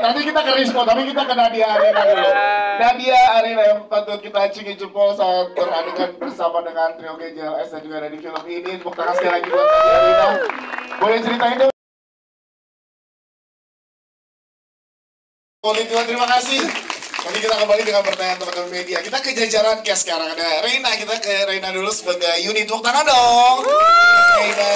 Nanti kita ke Rispo, tapi kita ke Nadia Arina dulu. Nadia Arina yang patut kita acungi jempol saat beradegan bersama dengan trio GJLS dan juga ada di film ini. Tepuk tangan sekali lagi buat Nadia Arina. Boleh ceritain dong? Boleh, terima kasih. Nanti kita kembali dengan pertanyaan teman-teman media. Kita ke jajaran cast sekarang. Ada Reina, kita ke Reina dulu sebagai unit. Tepuk tangan dong. Reina.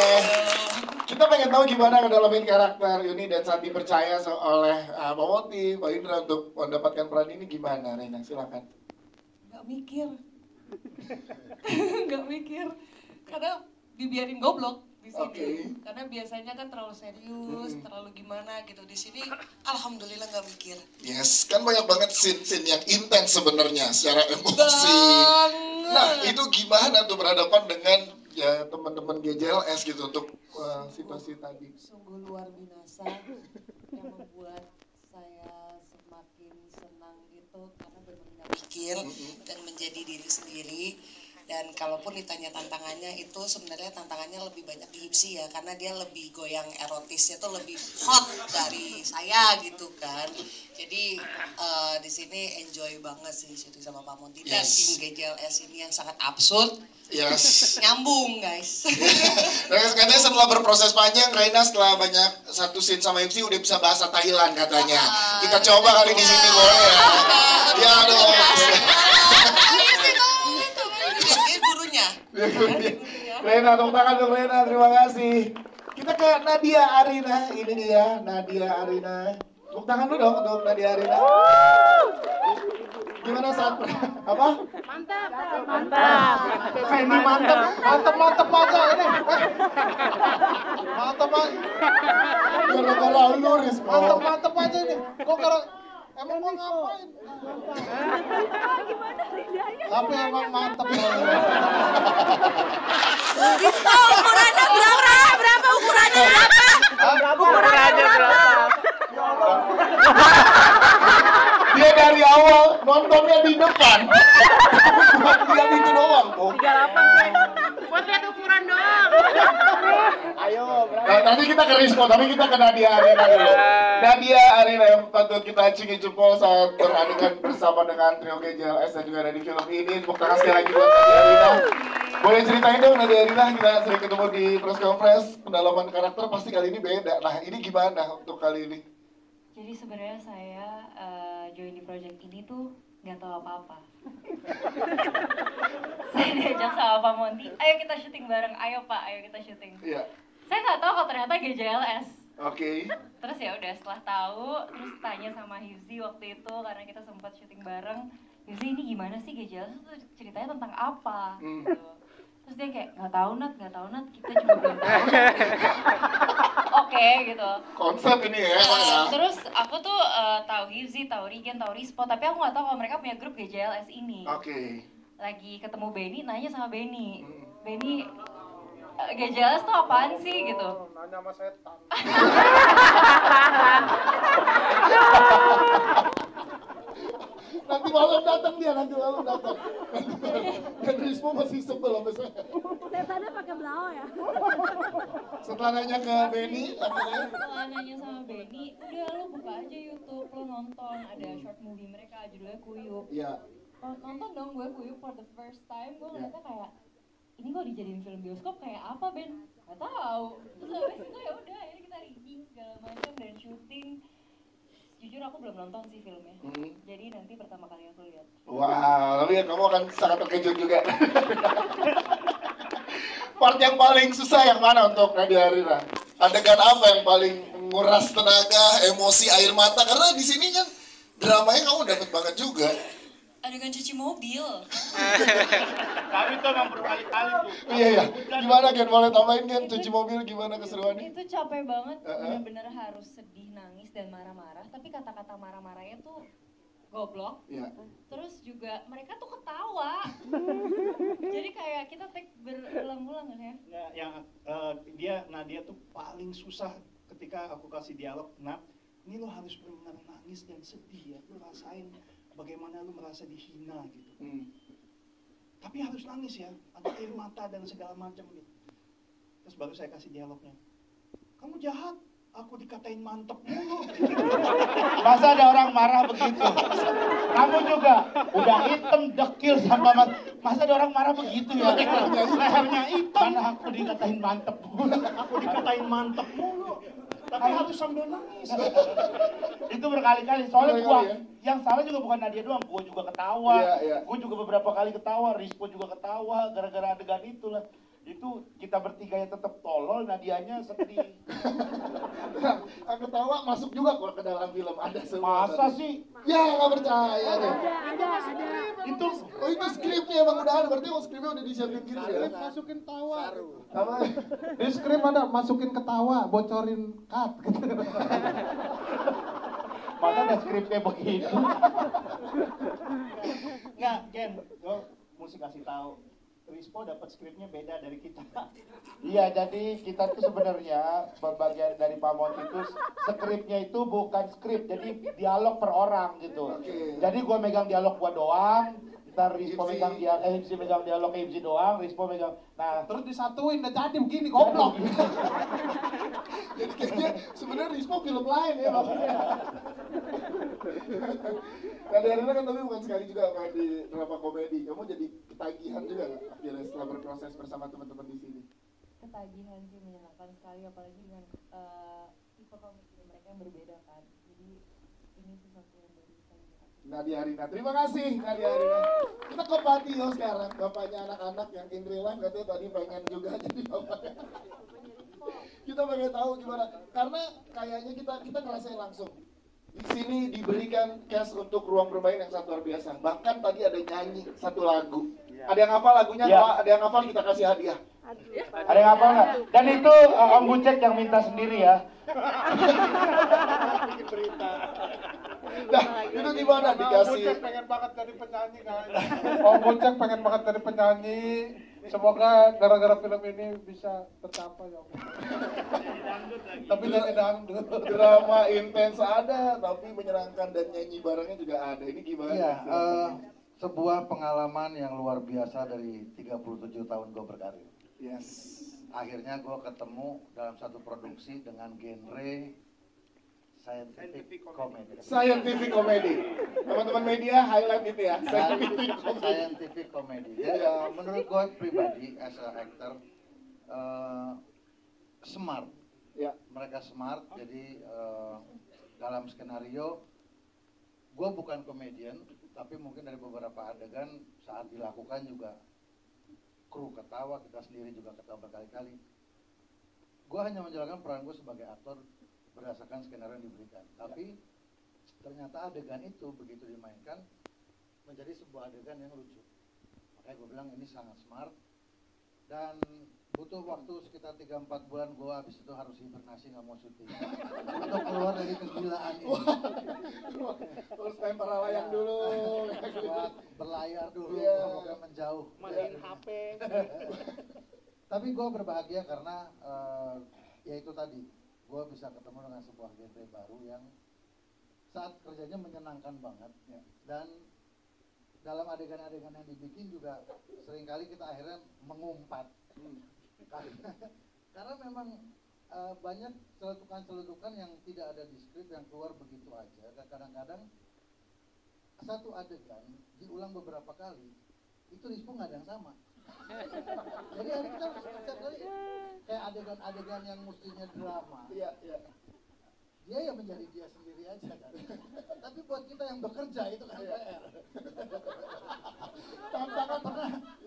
Kita pengen tahu gimana ngedalamin karakter Yuni dan saat dipercaya oleh Pak Monty, Pak Indra untuk mendapatkan peran ini gimana, Reina? Silakan. Gak mikir, gak mikir, karena dibiarin goblok di sini. Okay. Karena biasanya kan terlalu serius, terlalu gimana gitu. Di sini, alhamdulillah gak mikir. Yes, kan banyak banget scene-scene yang intens sebenarnya secara emosi. Nah, itu gimana tuh berhadapan dengan ya teman-teman GJLS gitu untuk situasi tadi? Sungguh luar biasa yang membuat saya semakin senang gitu karena benar-benar mikir dan menjadi diri sendiri. Dan kalaupun ditanya tantangannya itu sebenarnya tantangannya lebih banyak di Hipsi ya, karena dia lebih goyang erotisnya tuh lebih hot dari saya gitu kan. Jadi di sini enjoy banget sih syuting sama Pak Monty dan tim GJLS ini yang sangat absurd. Yes. Nyambung guys. Katanya setelah berproses panjang, Reina setelah banyak satu scene sama MC udah bisa bahasa Thailand katanya. Kita coba kali di sini boleh ya? Ya dong. Reina, tepuk tangan untuk Reina, terima kasih. Kita ke Nadia Arina, ini dia Nadia Arina. Tepuk tangan dulu dong untuk Nadia Arina. Gimana saat apa? Mantap, mantap. Ini mantap, mantap aja ini. Mantap aja. Gara-gara lu Rispo. Mantap aja ini. Kok emang gua ngapain? Gimana lidahnya? Tapi emang mantap. Rispo, ukurannya berapa? Berapa ukurannya? Ukurannya berapa? Dia dari awal nontonnya di depan. Dia itu doang. 38 sih. Buat lihat ukuran doang. Ayo, nah, nanti kita ke Rispo, tapi kita ke Nadia Arina dulu. Nadia Arina yang patut kita acungi jempol saat beradegan bersama dengan trio GJLS dan juga ada di film ini. Tepuk tangan sekali lagi buat Nadia Arina. Boleh ceritain dong Nadia Arina, kita sering ketemu di press conference, pendalaman karakter pasti kali ini beda. Nah, ini gimana untuk kali ini? Jadi sebenarnya saya join di project ini tuh nggak tahu apa-apa. Saya diajak sama Pak Monty, ayo kita syuting bareng, ayo Pak, ayo kita syuting. Iya. Saya nggak tahu kalau ternyata GJLS. Oke. Terus ya udah setelah tahu, terus tanya sama Hifzi waktu itu karena kita sempat syuting bareng. Hifzi ini gimana sih GJLS itu ceritanya tentang apa? Gitu. Terus dia kayak nggak tahu Nat, kita juga belum tahu. Oke, gitu. Konsep ini ya. Terus aku tuh tahu Hifzi, tahu Rigen, tahu Rispo, tapi aku nggak tahu kalau mereka punya grup GJLS ini. Oke. Lagi ketemu Benny, nanya sama Benny, Benny GJLS tuh apaan sih gitu? Nanya sama setan. Nanti malam datang dia, nanti malam datang. Dan Rispo masih sebel sama saya. Setannya pakai blau ya? Setelah nanya ke Benny, Setelah nanya sama Benny, udah lo buka aja YouTube, lo nonton, ada short movie mereka, judulnya Kuyuk. iya. Nonton dong gue Kuyuk for the first time, gue ngeliatnya kayak, ini kok dijadiin film bioskop kayak apa Ben? Gak tahu. Terus habis itu ya udah, akhirnya kita rigging segala macam dan syuting. Jujur aku belum nonton sih filmnya, jadi nanti pertama kali aku lihat. Wah, tapi ya kamu akan sangat terkejut juga. Part yang paling susah yang mana untuk Nadia Arina? Adegan apa yang paling menguras tenaga, emosi, air mata? Karena di sini kan dramanya kamu dapat banget juga. Adegan cuci mobil. Kami tuh memang berkali-kali tuh. Iya ya. Gimana Gen? Boleh tambahin Gen? Cuci mobil gimana keseruannya? Itu capek banget, bener-bener harus sedih, nangis, dan marah-marah. Tapi kata-kata marah-marahnya tuh goblok. Iya. Terus juga mereka tuh ketawa. Jadi kayak kita take berulang-ulang kan ya. Ya, Nadia tuh paling susah ketika aku kasih dialog. Nah, ini lo harus benar-benar nangis dan sedih ya. Lo rasain bagaimana lu merasa dihina gitu. Tapi harus nangis ya, ada air mata dan segala macam gitu. Terus baru saya kasih dialognya. Kamu jahat, aku dikatain mantep mulu. Masa ada orang marah begitu? Kamu juga udah hitam dekil sama masa ada orang marah begitu ya? Lehernya hitam. Mana aku dikatain mantep mulu. Aku dikatain mantep mulu. Tapi harus sambil nangis. Itu berkali-kali, soalnya Berkali-kali gua ya? yang salah juga bukan Nadia doang, gua juga ketawa. Iya, iya. Gua juga beberapa kali ketawa, Rispo juga ketawa gara-gara adegan itulah. Itu kita bertiga yang tetap tolol, Nadianya sedih. Aku tawa masuk juga kok ke dalam film, ada semua. Masa sih? Ya nggak percaya deh. Ada. Itu Oh itu skripnya emang udah ada, berarti emang skripnya udah disiapin gitu ya? Masukin tawa. Apa? Di skrip ada masukin ketawa, bocorin cut gitu. masa ada skripnya begitu. Nggak, Ken, gue mesti kasih tahu. Rispo dapat skripnya beda dari kita. Iya, jadi kita tuh sebenarnya bagian dari Pak Monty itu skripnya itu bukan skrip, jadi dialog per orang gitu. Oke. Jadi gua megang dialog gua doang, ntar Rispo Hipsi. megang Hipsi megang dialog Hipsi doang, Rispo megang. Nah, Terus disatuin, udah jadi begini, goblok. Jadi kayaknya sebenarnya Rispo film lain ya maksudnya. Nah dari Arina kan tapi bukan sekali juga main di drama komedi. Kamu jadi ketagihan juga nggak akhirnya setelah berproses bersama teman-teman di sini? Ketagihan sih, menyenangkan sekali, apalagi dengan tipe komedi mereka yang berbeda kan. Jadi ini sesuatu yang baru sekali buat aku. Nadia Arina, terima kasih Nadia Arina. Kita ke Patio sekarang, bapaknya anak-anak yang in real life katanya tadi pengen juga jadi bapaknya. Kita pengen tahu gimana, karena kayaknya kita ngerasain langsung. Di sini diberikan cash untuk ruang bermain yang sangat luar biasa. Bahkan tadi ada nyanyi satu lagu. Ada yang hafal lagunya? Ya. Kalau ada yang hafal kita kasih hadiah. ada yang apa enggak? Dan itu Om Bucek yang minta sendiri ya. Nah, itu gimana dikasih? pengen banget jadi penyanyi kan. Oh, Bocek pengen banget jadi penyanyi. Semoga gara-gara film ini bisa tercapai ya. Tapi dari dangdut. Drama intens ada, tapi menyenangkan dan nyanyi barengnya juga ada. Ini gimana? Iya, sebuah pengalaman yang luar biasa dari 37 tahun gue berkarir. Yes. Akhirnya gue ketemu dalam satu produksi dengan genre scientific comedy. Scientific comedy. Teman-teman media highlight itu ya. Scientific comedy. Scientific comedy. Jadi menurut gue pribadi as a actor smart. Ya. Mereka smart. Jadi dalam skenario gue bukan komedian, tapi mungkin dari beberapa adegan saat dilakukan juga kru ketawa, kita sendiri juga ketawa berkali-kali. Gue hanya menjalankan peran gue sebagai aktor berdasarkan skenario yang diberikan. Tapi ternyata adegan itu begitu dimainkan menjadi sebuah adegan yang lucu. Makanya gue bilang ini sangat smart dan butuh waktu sekitar 3-4 bulan gue habis itu harus hibernasi nggak mau syuting untuk keluar dari kegilaan ini. Terus main para layang dulu. Buat berlayar dulu, Iya. semoga menjauh. Matiin HP. Tapi gue berbahagia karena ya itu tadi, gue bisa ketemu dengan sebuah genre baru yang saat kerjanya menyenangkan banget ya. Dan dalam adegan-adegan yang dibikin juga seringkali kita akhirnya mengumpat. Karena memang banyak celetukan-celetukan yang tidak ada di skrip yang keluar begitu aja. Dan kadang-kadang satu adegan diulang beberapa kali, itu Rispo nggak ada yang sama. Jadi kita setiap kali kayak adegan-adegan yang mestinya drama, Iya, iya. dia yang menjadi dia sendiri aja kan. Tapi buat kita yang bekerja itu kan PR. Tantangan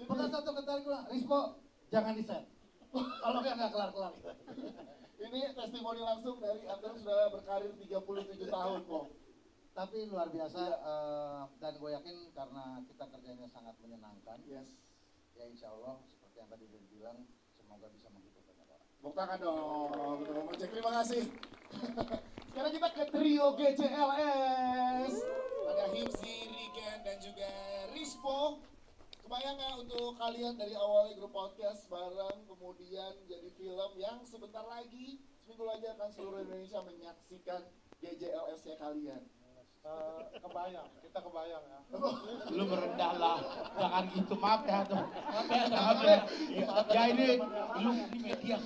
Pernah satu kali gue bilang, Rispo jangan di set. Kalau nggak kelar-kelar. ini testimoni langsung dari Anda sudah berkarir 37 tahun kok. Tapi luar biasa dan gue yakin karena kita kerjanya sangat menyenangkan. Yes. Ya insya Allah seperti yang tadi udah dibilang, semoga bisa menghibur banyak orang. Tepuk tangan dong, betul Bocek, terima kasih. Sekarang kita ke trio GCLS. Ada Hipsi, Riken, dan juga Rispo. Kebayang nggak untuk kalian dari awalnya grup podcast bareng, kemudian jadi film yang sebentar lagi, seminggu lagi akan seluruh Indonesia menyaksikan GCLS-nya kalian. Kebayang, kita kebayang ya. Lu merendah lah, jangan gitu, maaf ya tuh. Maaf ya. Ya ini lu ini media.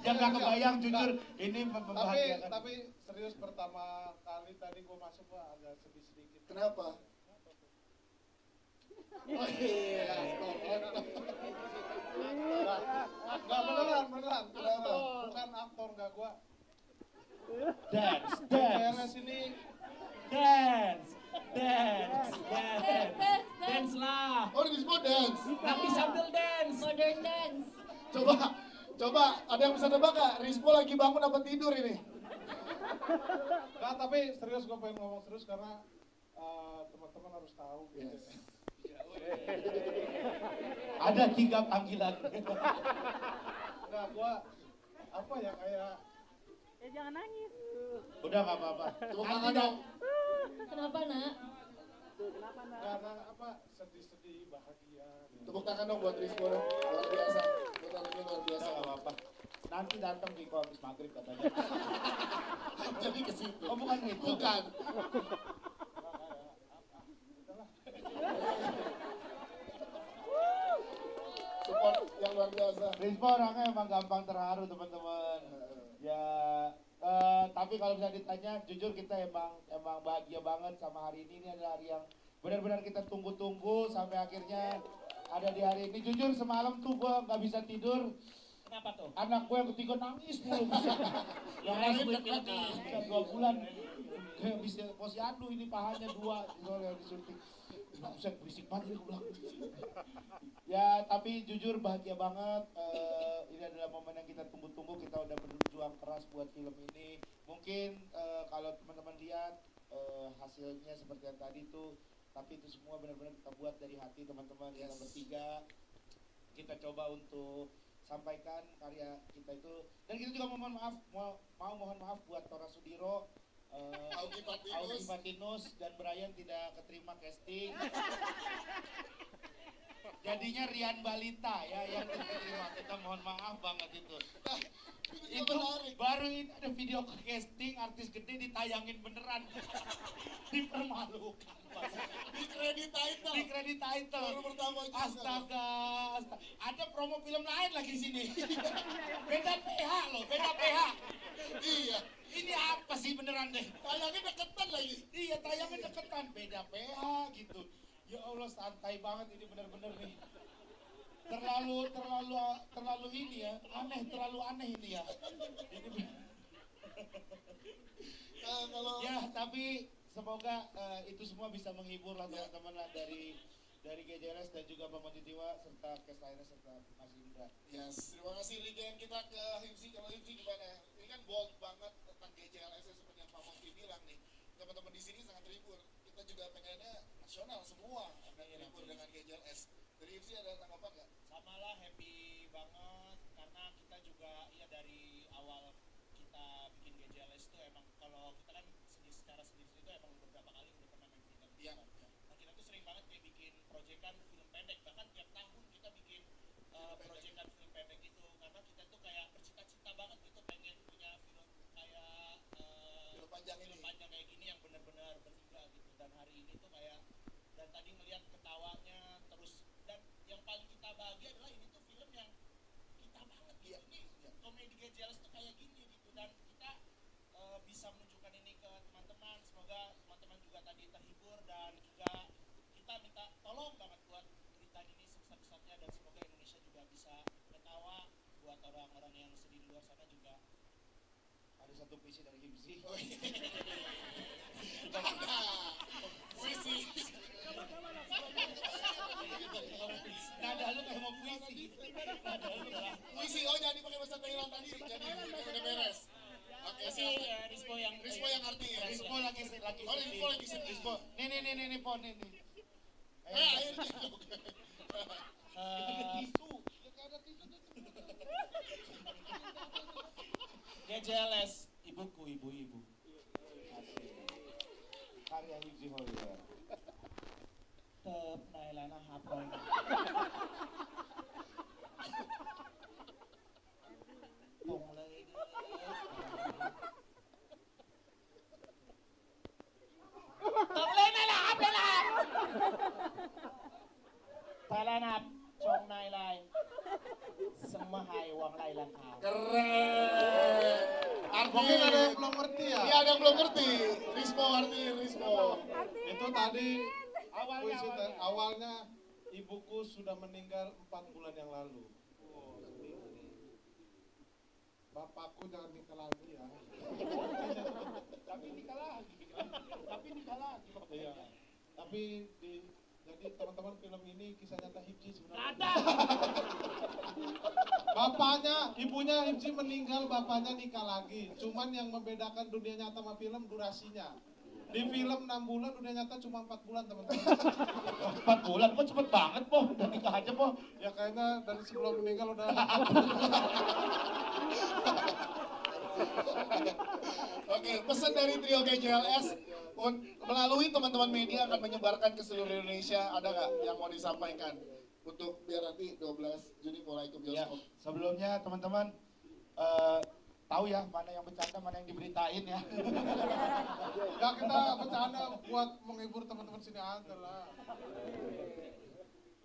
Yang gak kebayang jujur ini membahagiakan. Tapi serius pertama kali tadi gue masuk gue agak sedih sedikit. Kenapa? Oh iya, Enggak beneran. Kenapa? Bukan aktor enggak gue. Dance. Beres ini Dance lah. Oh, ini semua dance. Tapi sambil dance. Modern dance. Coba, ada yang bisa nebak gak? Rispo lagi bangun apa tidur ini? Nah, tapi serius gue pengen ngomong serius karena teman-teman harus tahu. Yes. Ada 3 panggilan. Enggak, gue apa ya kayak Ya jangan nangis. Udah gak apa-apa. Tepuk tangan dong. Kenapa, Nak? karena apa sedih-sedih bahagia. Tepuk tangan dong buat Rispo dong. Luar biasa. Luar biasa. Gak apa-apa. Nanti datang Viko habis maghrib katanya. Jadi ke situ. Oh bukan itu. Bukan. Support yang luar biasa. Rispo orangnya emang gampang terharu teman-teman. Ya, tapi kalau bisa ditanya, jujur kita emang bahagia banget sama hari ini. Ini adalah hari yang benar-benar kita tunggu-tunggu sampai akhirnya ada di hari ini. Jujur semalam tuh gua nggak bisa tidur. Kenapa tuh? Anak gue yang ketiga nangis mulu. Yang lain dekat nih, 2 bulan. Kayak bisa posyandu ini pahanya 2 soalnya disuntik. Nggak usah berisik banget ini bilang. Ya tapi jujur bahagia banget. Ini adalah momen yang kita tunggu-tunggu. Kita udah berjuang keras buat film ini. Mungkin kalau teman-teman lihat hasilnya seperti yang tadi tuh, tapi itu semua benar-benar kita buat dari hati teman-teman. Kita bertiga kita coba untuk sampaikan karya kita itu, dan kita juga mohon maaf buat Tora Sudiro, Augie Patinus dan Brian tidak keterima casting. Jadinya Rian Balita ya yang diterima. Kita mohon maaf banget itu. Itu baru ini ada video ke casting artis gede ditayangin beneran. Dipermalukan. Di kredit title. Baru pertama juga. Astaga. Ada promo film lain lagi di sini. Beda PH loh, beda PH. Iya. Ini apa sih beneran deh? Tayangnya deketan lagi. Iya, tayangnya deketan, beda PH gitu. Ya Allah, santai banget ini bener-bener nih. Terlalu ini ya, terlalu aneh ini ya. Ya, tapi semoga itu semua bisa menghibur lah teman-teman lah dari GJLS dan juga Pak Montitiwa serta Kes lainnya serta Mas Indra. Yes, terima kasih Rigen. Kita ke Himsi. Kalau Himsi gimana? Ini kan bold banget tentang GJLS seperti yang Pak Monti bilang nih. Teman-teman di sini sangat terhibur. Kita juga pengennya nasional semua pengen terhibur dengan GJLS. Dari Himsi ada tanggapan nggak? Sama lah, happy banget karena kita juga ya dari awal kita bikin GJLS itu emang kalau kita kan secara sendiri itu emang beberapa kali udah pernah main film. Iya. Nah kita tuh sering banget kayak bikin proyekan film pendek, bahkan tiap tahun kita bikin proyekan film pendek itu karena kita tuh kayak bercita-cita banget gitu pengen punya film kayak Film panjang kayak gini yang benar-benar bertiga gitu. Dan hari ini tuh kayak, dan tadi melihat ketawanya terus, dan yang paling kita bahagia adalah ini tuh film yang kita banget gitu. Ini komedi GJLS tuh kayak gini gitu, dan kita bisa menunjukkan ini ke teman-teman. Semoga teman-teman juga tadi terhibur, dan juga kita minta tolong banget buat berita ini sebesar-besarnya, dan semoga Indonesia juga bisa ketawa. Buat orang-orang yang sedih di luar sana juga Ada satu puisi dari Himsi. Puisi. Nada lu kayak mau puisi. Puisi. Oh, jadi pakai bahasa Thailand tadi. Jadi udah beres. Oke, silakan. Rispo yang arti ya. Rispo lagi Oh, Rispo lagi sedih. Rispo. Nih, Po, nih. Airnya. Tisu. GJLS, ibuku, ibu-ibu. Karya Himsi Hollywood. Tep nailana hapoy. Tong lagi. Itu tadi awalnya ibuku sudah meninggal 4 bulan yang lalu. Bapakku jangan nikah lagi ya. Tapi nikah lagi. Iya. Tapi jadi teman-teman film ini kisah nyata Hipsi sebenarnya. Ada. Ibunya Hipsi meninggal, bapaknya nikah lagi. Cuman yang membedakan dunia nyata sama film durasinya. Di film 6 bulan, dunia nyata cuma 4 bulan teman-teman. 4 bulan, kok cepet banget po, udah nikah aja po. Ya kayaknya dari sebelum meninggal udah. Oke, pesan dari Trio GJLS melalui teman-teman media akan menyebarkan ke seluruh Indonesia. Ada nggak yang mau disampaikan untuk biar nanti 12 Juni mulai ke Ya, bioskop? sebelumnya teman-teman tahu ya mana yang bercanda, mana yang diberitain ya. Ya kita bercanda buat menghibur teman-teman sini aja lah.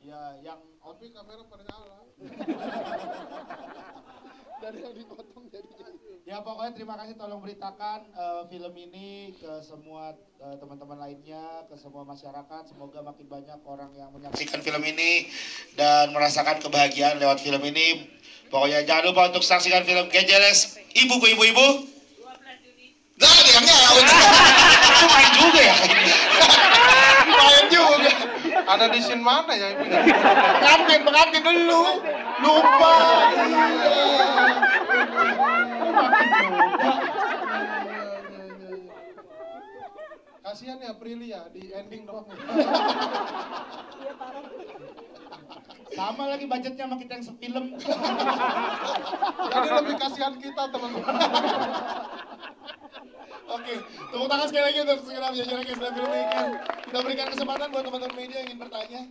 Ya, yang Tapi kamera pada nyala. Dari yang dipotong jadi. ya pokoknya terima kasih, tolong beritakan film ini ke semua teman-teman lainnya, ke semua masyarakat. Semoga makin banyak orang yang menyaksikan film ini dan merasakan kebahagiaan lewat film ini. Pokoknya jangan lupa untuk saksikan film GJLS Ibuku Ibu-Ibu. 12 Juni. Gak ada yang nyaut. Itu main juga ya. Main juga. Ada di scene mana ya ibunya? Pengantin dulu. Lupa. Kasihan ya Prilly ya di ending doang. Sama lagi budgetnya sama kita yang sefilm. Jadi lebih kasihan kita teman-teman. Oke, tepuk tangan sekali lagi untuk segera menjadi film ini. Kita berikan kesempatan buat teman-teman media yang ingin bertanya.